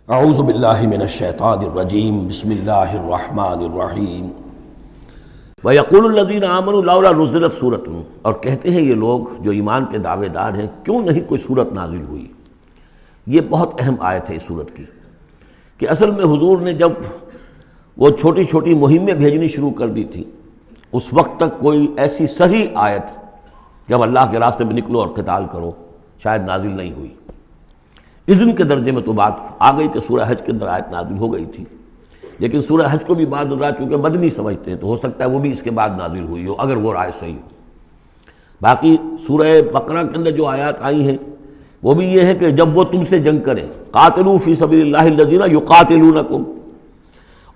اعوذ باللہ من الشیطان الرجیم بسم اللہ الرحمن الرحیم وَيَقُولُ الَّذِينَ آمَنُوا لَوْلَا نُزِّلَتْ سُورَةٌ، اور کہتے ہیں یہ لوگ جو ایمان کے دعوے دار ہیں کیوں نہیں کوئی صورت نازل ہوئی۔ یہ بہت اہم آیت ہے اس صورت کی کہ اصل میں حضور نے جب وہ چھوٹی چھوٹی مہمیں بھیجنی شروع کر دی تھی اس وقت تک کوئی ایسی صحیح آیت کہ اب اللہ کے راستے میں نکلو اور قتال کرو شاید نازل نہیں ہوئی۔ اذن کے درجے میں تو بات آ گئی کہ سورہ حج کے اندر آیت نازل ہو گئی تھی، لیکن سورہ حج کو بھی بعض حضرات چونکہ مدنی سمجھتے ہیں تو ہو سکتا ہے وہ بھی اس کے بعد نازل ہوئی ہو اگر وہ رائے صحیح ہو۔ باقی سورہ بقرہ کے اندر جو آیات آئی ہیں وہ بھی یہ ہے کہ جب وہ تم سے جنگ کریں، قاتلوا فی سبیل اللہ الذین یقاتلونکم،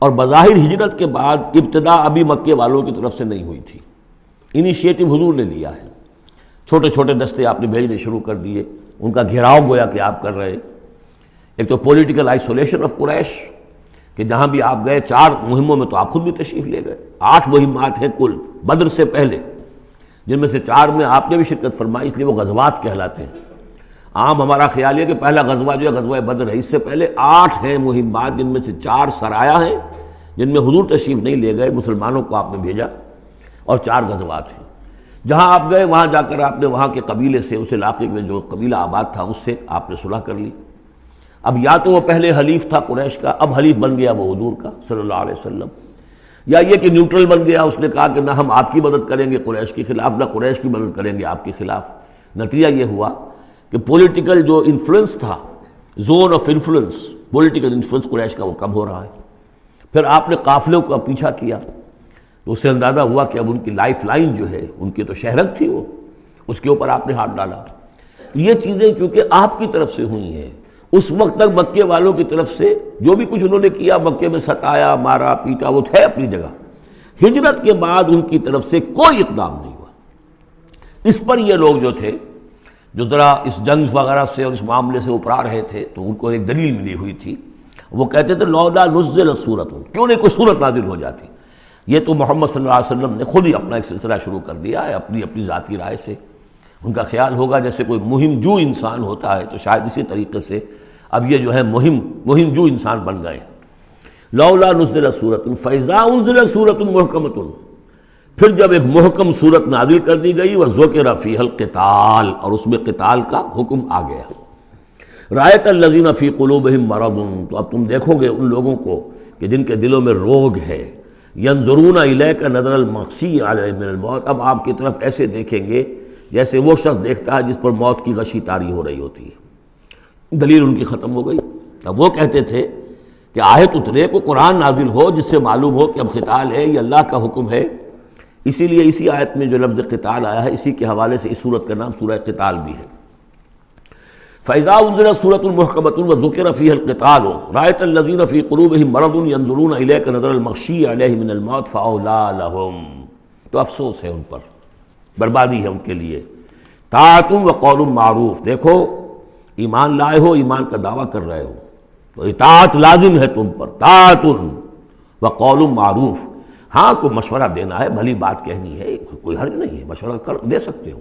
اور بظاہر ہجرت کے بعد ابتدا ابھی مکے والوں کی طرف سے نہیں ہوئی تھی، انیشیٹو حضور نے لیا ہے، چھوٹے چھوٹے دستے آپ نے بھیجنے شروع کر دیے، ان کا گھیراؤ گویا کہ آپ کر رہے۔ ایک تو پولیٹیکل آئسولیشن آف قریش کہ جہاں بھی آپ گئے 4 مہموں میں تو آپ خود بھی تشریف لے گئے، 8 مہمات ہیں کل بدر سے پہلے، جن میں سے 4 میں آپ نے بھی شرکت فرمائی، اس لیے وہ غزوات کہلاتے ہیں۔ عام ہمارا خیال ہے کہ پہلا غزوہ جو ہے غزوہ بدر ہے، اس سے پہلے 8 ہیں مہمات، جن میں سے 4 سرایا ہیں جن میں حضور تشریف نہیں لے گئے، مسلمانوں کو آپ نے بھیجا، اور 4 غزوات ہیں۔ جہاں آپ گئے وہاں جا کر آپ نے وہاں کے قبیلے سے، اس علاقے میں جو قبیلہ آباد تھا اس سے آپ نے صلح کر لی۔ اب یا تو وہ پہلے حلیف تھا قریش کا، اب حلیف بن گیا وہ حضور کا صلی اللہ علیہ وسلم، یا یہ کہ نیوٹرل بن گیا، اس نے کہا کہ نہ ہم آپ کی مدد کریں گے قریش کے خلاف، نہ قریش کی مدد کریں گے آپ کے خلاف۔ نتیجہ یہ ہوا کہ پولیٹیکل جو انفلوئنس تھا، zone of influence, political influence Quraysh کا وہ کم ہو رہا ہے۔ پھر آپ نے قافلوں کا پیچھا کیا تو اس سے اندازہ ہوا کہ اب ان کی لائف لائن جو ہے، ان کی تو شہرت تھی وہ، اس کے اوپر آپ نے ہاتھ ڈالا۔ یہ چیزیں چونکہ آپ کی طرف سے ہوئی ہیں، اس وقت تک مکے والوں کی طرف سے جو بھی کچھ انہوں نے کیا، مکے میں ستایا مارا پیٹا، وہ تھے اپنی جگہ۔ ہجرت کے بعد ان کی طرف سے کوئی اقدام نہیں ہوا۔ اس پر یہ لوگ جو تھے جو ذرا اس جنگ وغیرہ سے اور اس معاملے سے ابھرا رہے تھے تو ان کو ایک دلیل ملی ہوئی تھی، وہ کہتے تھے لولا نزلت سورۃ، کیوں نہیں کوئی سورت نازل ہو جاتی۔ یہ تو محمد صلی اللہ علیہ وسلم نے خود ہی اپنا ایک سلسلہ شروع کر دیا ہے اپنی ذاتی رائے سے۔ ان کا خیال ہوگا جیسے کوئی مہم جو انسان ہوتا ہے، تو شاید اسی طریقے سے اب یہ جو ہے مہم جو انسان بن گئے۔ لولا نزلت سورۃ فاذا انزلت سورۃ محکمۃ، پھر جب ایک محکم صورت نازل کر دی گئی، وذکر فیہا القتال، اور اس میں قتال کا حکم آ گیا۔ رأیت الذین فی قلوبہم مرض، تو اب تم دیکھو گے ان لوگوں کو کہ جن کے دلوں میں روگ ہے، ینظرون الیک نظر المغشی علیہ من الموت، اب آپ کی طرف ایسے دیکھیں گے جیسے وہ شخص دیکھتا ہے جس پر موت کی غشی طاری ہو رہی ہوتی ہے۔ دلیل ان کی ختم ہو گئی۔ اب وہ کہتے تھے کہ آیت اترے، کو قرآن نازل ہو جس سے معلوم ہو کہ اب قتال ہے، یہ اللہ کا حکم ہے۔ اسی لیے اسی آیت میں جو لفظ قتال آیا ہے، اسی کے حوالے سے اس سورت کا نام سورہ قتال بھی ہے۔ فَإِذَا أُنزِلَتْ سُورَةٌ مُحْكَمَةٌ وَذُكِرَ فِيهَا الْقِتَالُ رَأَيْتَ الَّذِينَ فِي قُلُوبِهِم مَّرَضٌ يَنظُرُونَ إِلَيْكَ نَظَرَ الْمَغْشِيِّ عَلَيْهِ مِنَ الْمَوْتِ فَأَوْلَىٰ لَهُمْ، تو افسوس ہے ان پر، بربادی ہے ان کے لیے۔ طاعۃ وقول معروف، دیکھو ایمان لائے ہو، ایمان کا دعویٰ کر رہے ہو تو اطاعت لازم ہے تم پر، طاعۃ وقول معروف، ہاں کوئی مشورہ دینا ہے، بھلی بات کہنی ہے، کوئی حرج نہیں ہے، مشورہ دے سکتے ہو،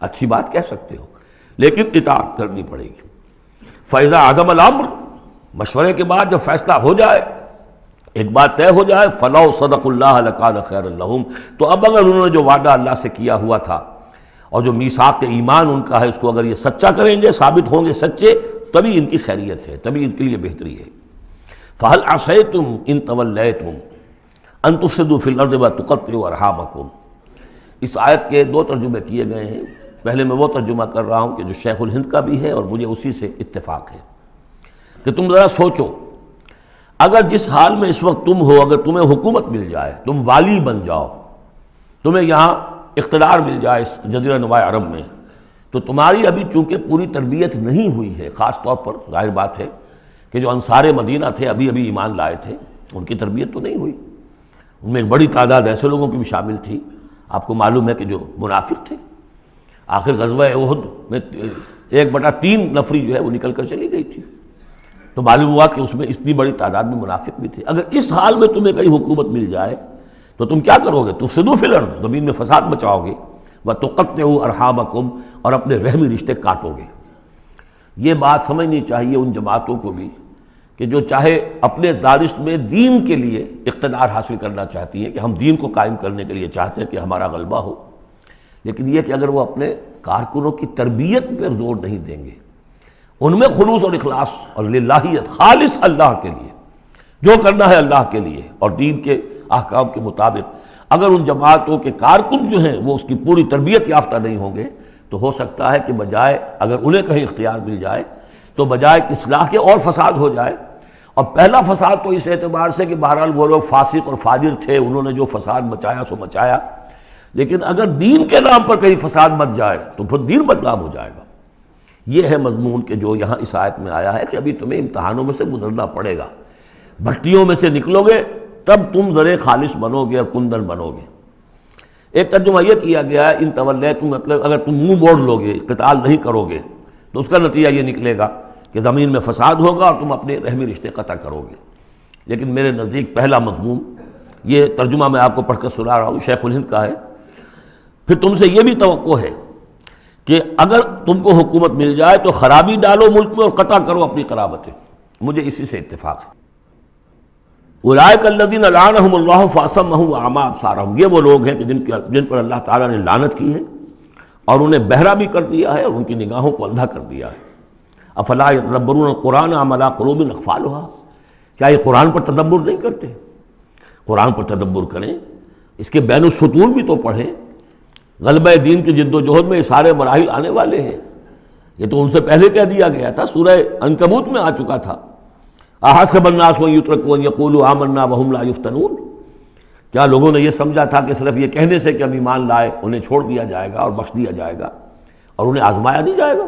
اچھی بات کہہ سکتے ہو، لیکن اطاعت کرنی پڑے گی۔ فَإِذَا عَزَمَ الْأَمْرُ، مشورے کے بعد جب فیصلہ ہو جائے، ایک بات طے ہو جائے، فَلَوْ صَدَقُوا اللَّهَ لَكَانَ خَيْرًا لَهُمْ، تو اب اگر انہوں نے جو وعدہ اللہ سے کیا ہوا تھا اور جو میثاق ایمان ان کا ہے، اس کو اگر یہ سچا کریں گے، ثابت ہوں گے سچے، تبھی ان کی خیریت ہے، تبھی ان کے لیے بہتری ہے۔ فَهَلْ عَصَيْتُمْ إِن تَوَلَّيْتُمْ أَن تُفْسِدُوا فِي الْأَرْضِ وَتُقَطِّعُوا أَرْحَامَكُمْ، اس آیت کے 2 ترجمے کیے گئے ہیں۔ پہلے میں وہ ترجمہ کر رہا ہوں کہ جو شیخ الہند کا بھی ہے اور مجھے اسی سے اتفاق ہے، کہ تم ذرا سوچو، اگر جس حال میں اس وقت تم ہو، اگر تمہیں حکومت مل جائے، تم والی بن جاؤ، تمہیں یہاں اقتدار مل جائے اس جزیرہ نما عرب میں، تو تمہاری ابھی چونکہ پوری تربیت نہیں ہوئی ہے، خاص طور پر ظاہر بات ہے کہ جو انصار مدینہ تھے، ابھی ایمان لائے تھے، ان کی تربیت تو نہیں ہوئی، ان میں ایک بڑی تعداد ایسے لوگوں کی بھی شامل تھی، آپ کو معلوم ہے کہ جو منافق تھے۔ آخر غزوہ احد میں 1/3 نفری جو ہے وہ نکل کر چلی گئی تھی، تو معلوم ہوا کہ اس میں اتنی بڑی تعداد میں منافق بھی تھے۔ اگر اس حال میں تمہیں کہیں حکومت مل جائے تو تم کیا کرو گے؟ تفسدوا فی الارض، زمین میں فساد مچاؤ گے، وتقطعوا ارحامکم، اور اپنے رحمی رشتے کاٹو گے۔ یہ بات سمجھنی چاہیے ان جماعتوں کو بھی کہ جو چاہے اپنے دارشت میں دین کے لیے اقتدار حاصل کرنا چاہتی ہیں کہ ہم دین کو قائم کرنے کے لیے چاہتے ہیں کہ ہمارا غلبہ ہو، لیکن یہ کہ اگر وہ اپنے کارکنوں کی تربیت پر زور نہیں دیں گے، ان میں خلوص اور اخلاص اور للہیت، خالص اللہ کے لیے جو کرنا ہے اللہ کے لیے اور دین کے احکام کے مطابق، اگر ان جماعتوں کے کارکن جو ہیں وہ اس کی پوری تربیت یافتہ نہیں ہوں گے تو ہو سکتا ہے کہ بجائے اگر انہیں کہیں اختیار مل جائے تو بجائے کہ اصلاح کے اور فساد ہو جائے۔ اور پہلا فساد تو اس اعتبار سے کہ بہرحال وہ لوگ فاسق اور فاجر تھے، انہوں نے جو فساد مچایا سو مچایا، لیکن اگر دین کے نام پر کہیں فساد مچ جائے تو پھر دین بدنام ہو جائے گا۔ یہ ہے مضمون کہ جو یہاں اس آیت میں آیا ہے کہ ابھی تمہیں امتحانوں میں سے گزرنا پڑے گا، بھٹیوں میں سے نکلو گے تب تم ذرے خالص بنو گے اور کندن بنو گے۔ ایک ترجمہ یہ کیا گیا ہے ان تولیتم، مطلب اگر تم منہ موڑ لو گے، قتال نہیں کرو گے تو اس کا نتیجہ یہ نکلے گا کہ زمین میں فساد ہوگا اور تم اپنے رحمی رشتے قطع کرو گے۔ لیکن میرے نزدیک پہلا مضمون، یہ ترجمہ میں آپ کو پڑھ کر سنا رہا ہوں، شیخ الہند کا ہے، پھر تم سے یہ بھی توقع ہے کہ اگر تم کو حکومت مل جائے تو خرابی ڈالو ملک میں اور قطع کرو اپنی قرابتیں۔ مجھے اسی سے اتفاق ہے۔ اولئک الذین لعنہم اللہ فاصمہم واعمی ابصارہم، یہ وہ لوگ ہیں کہ جن پر اللہ تعالیٰ نے لعنت کی ہے اور انہیں بہرا بھی کر دیا ہے اور ان کی نگاہوں کو اندھا کر دیا ہے۔ افلا یتدبرون القرآن ام علی قلوب اقفالها، کیا یہ قرآن پر تدبر نہیں کرتے؟ قرآن پر تدبر کریں، اس کے بین السطور بھی تو پڑھیں۔ غلبہ دین کی جد و جہد میں یہ سارے مراحل آنے والے ہیں، یہ تو ان سے پہلے کہہ دیا گیا تھا، سورہ عنکبوت میں آ چکا تھا۔ احسب الناس ان یترکوا ان یقولوا آمنا وهم لا یفتنون، کیا لوگوں نے یہ سمجھا تھا کہ صرف یہ کہنے سے کہ ہم ایمان لائے انہیں چھوڑ دیا جائے گا اور بخش دیا جائے گا اور انہیں آزمایا نہیں جائے گا؟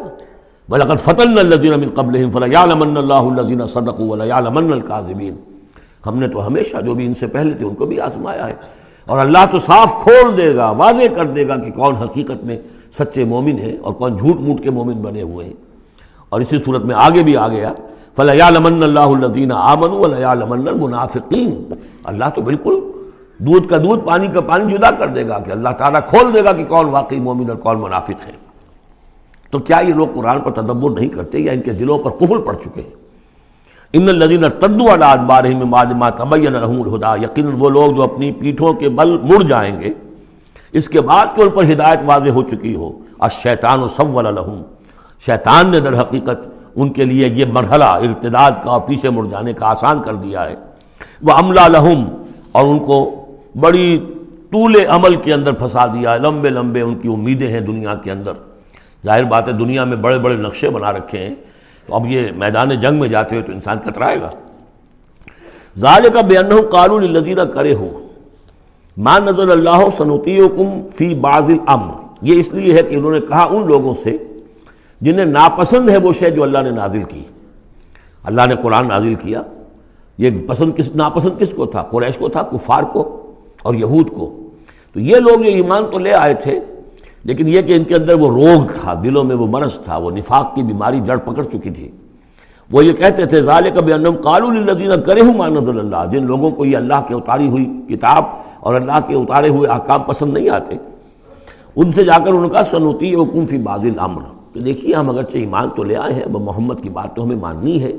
وَلَقَدْ فَتَنَّا الَّذِينَ مِن قَبْلِهِمْ فَلَيَعْلَمَنَّ اللَّهُ الَّذِينَ صَدَقُوا وَلَيَعْلَمَنَّ الْكَاذِبِينَ، ہم نے تو ہمیشہ جو بھی ان سے پہلے تھے ان کو بھی آزمایا ہے، اور اللہ تو صاف کھول دے گا، واضح کر دے گا کہ کون حقیقت میں سچے مومن ہیں اور کون جھوٹ موٹ کے مومن بنے ہوئے ہیں۔ اور اسی صورت میں آگے بھی آ گیا فَلَيَعْلَمَنَّ اللَّهُ الَّذِينَ آمَنُوا وَلَيَعْلَمَنَّ الْمُنَافِقِينَ، اللہ تو بالکل دودھ کا دودھ پانی کا پانی جدا کر دے گا کہ اللہ تعالیٰ کھول دے گا کہ کون واقعی مومن اور کون منافق ہے۔ تو کیا یہ لوگ قرآن پر تدبر نہیں کرتے یا ان کے دلوں پر قفل پڑ چکے ہیں؟ ان الذین ارتدوا علی ادبارہم من بعد ما تبین لہم الہدی، یقیناً وہ لوگ جو اپنی پیٹھوں کے بل مڑ جائیں گے اس کے بعد کہ ان پر ہدایت واضح ہو چکی ہو۔ الشیطان سول لہم، شیطان نے در حقیقت ان کے لیے یہ مرحلہ ارتداد کا اور پیچھے مڑ جانے کا آسان کر دیا ہے۔ وَأَمْلَىٰ لَهُمْ، اور ان کو بڑی طول عمل کے اندر پھنسا دیا ہے، لمبے لمبے ان کی امیدیں ہیں دنیا کے اندر۔ ظاہر بات ہے دنیا میں بڑے بڑے نقشے بنا رکھے ہیں، تو اب یہ میدان جنگ میں جاتے ہوئے تو انسان کترائے گا۔ ذَلِكَ بِأَنَّهُمْ قَالُوا لِلَّذِينَ كَرِهُوا مَا نَزَلَ اللَّهُ سَنُطِيعُكُمْ فِي بَعْضِ الْأَمْرِ، یہ اس لیے ہے کہ انہوں نے کہا ان لوگوں سے جنہیں ناپسند ہے وہ شے جو اللہ نے نازل کی۔ اللہ نے قرآن نازل کیا، یہ ناپسند کس کو تھا؟ قریش کو تھا، کفار کو اور یہود کو۔ تو یہ لوگ یہ ایمان تو لے آئے تھے، لیکن یہ کہ ان کے اندر وہ روگ تھا، دلوں میں وہ مرض تھا، وہ نفاق کی بیماری جڑ پکڑ چکی تھی۔ وہ یہ کہتے تھے ذالک بانہم قالوا للذین کرہوا ما نزل اللہ، جن لوگوں کو یہ اللہ کے اتاری ہوئی کتاب اور اللہ کے اتارے ہوئے احکام پسند نہیں آتے، ان سے جا کر ان کا سنطیعکم فی بعض الامر، کہ دیکھیے ہم اگرچہ ایمان تو لے آئے ہیں، اب محمد کی بات تو ہمیں ماننی ہے،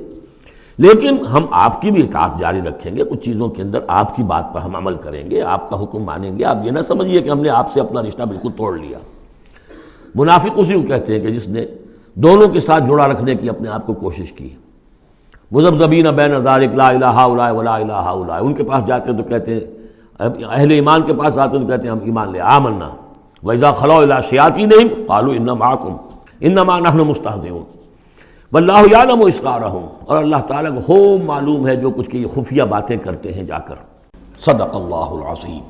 لیکن ہم آپ کی بھی اطاعت جاری رکھیں گے، کچھ چیزوں کے اندر آپ کی بات پر ہم عمل کریں گے، آپ کا حکم مانیں گے، آپ یہ نہ سمجھیے کہ ہم نے آپ سے اپنا رشتہ بالکل توڑ لیا۔ منافق اسی کو کہتے ہیں کہ جس نے دونوں کے ساتھ جوڑا رکھنے کی اپنے آپ کو کوشش کی۔ مذبذبین بین ذلک لا الہ ہؤلاء ولا الہ ہؤلاء، ان کے پاس جاتے ہیں تو کہتے ہیں، اہل ایمان کے پاس آتے ہیں تو کہتے ہیں ہم ایمان لے آمنا، وَإِذَا خَلَوْا إِلَىٰ شَيَاطِینِهِمْ قَالُوا إِنَّا مَعَكُمْ إِنَّمَا نَحْنُ مُسْتَهْزِئُونَ وَاللَّهُ يَعْلَمُ إِسْرَارَهُمْ، اور اللہ تعالیٰ کو خوب معلوم ہے جو کچھ کی خفیہ باتیں کرتے ہیں جا کر۔ صدق اللہ العظیم۔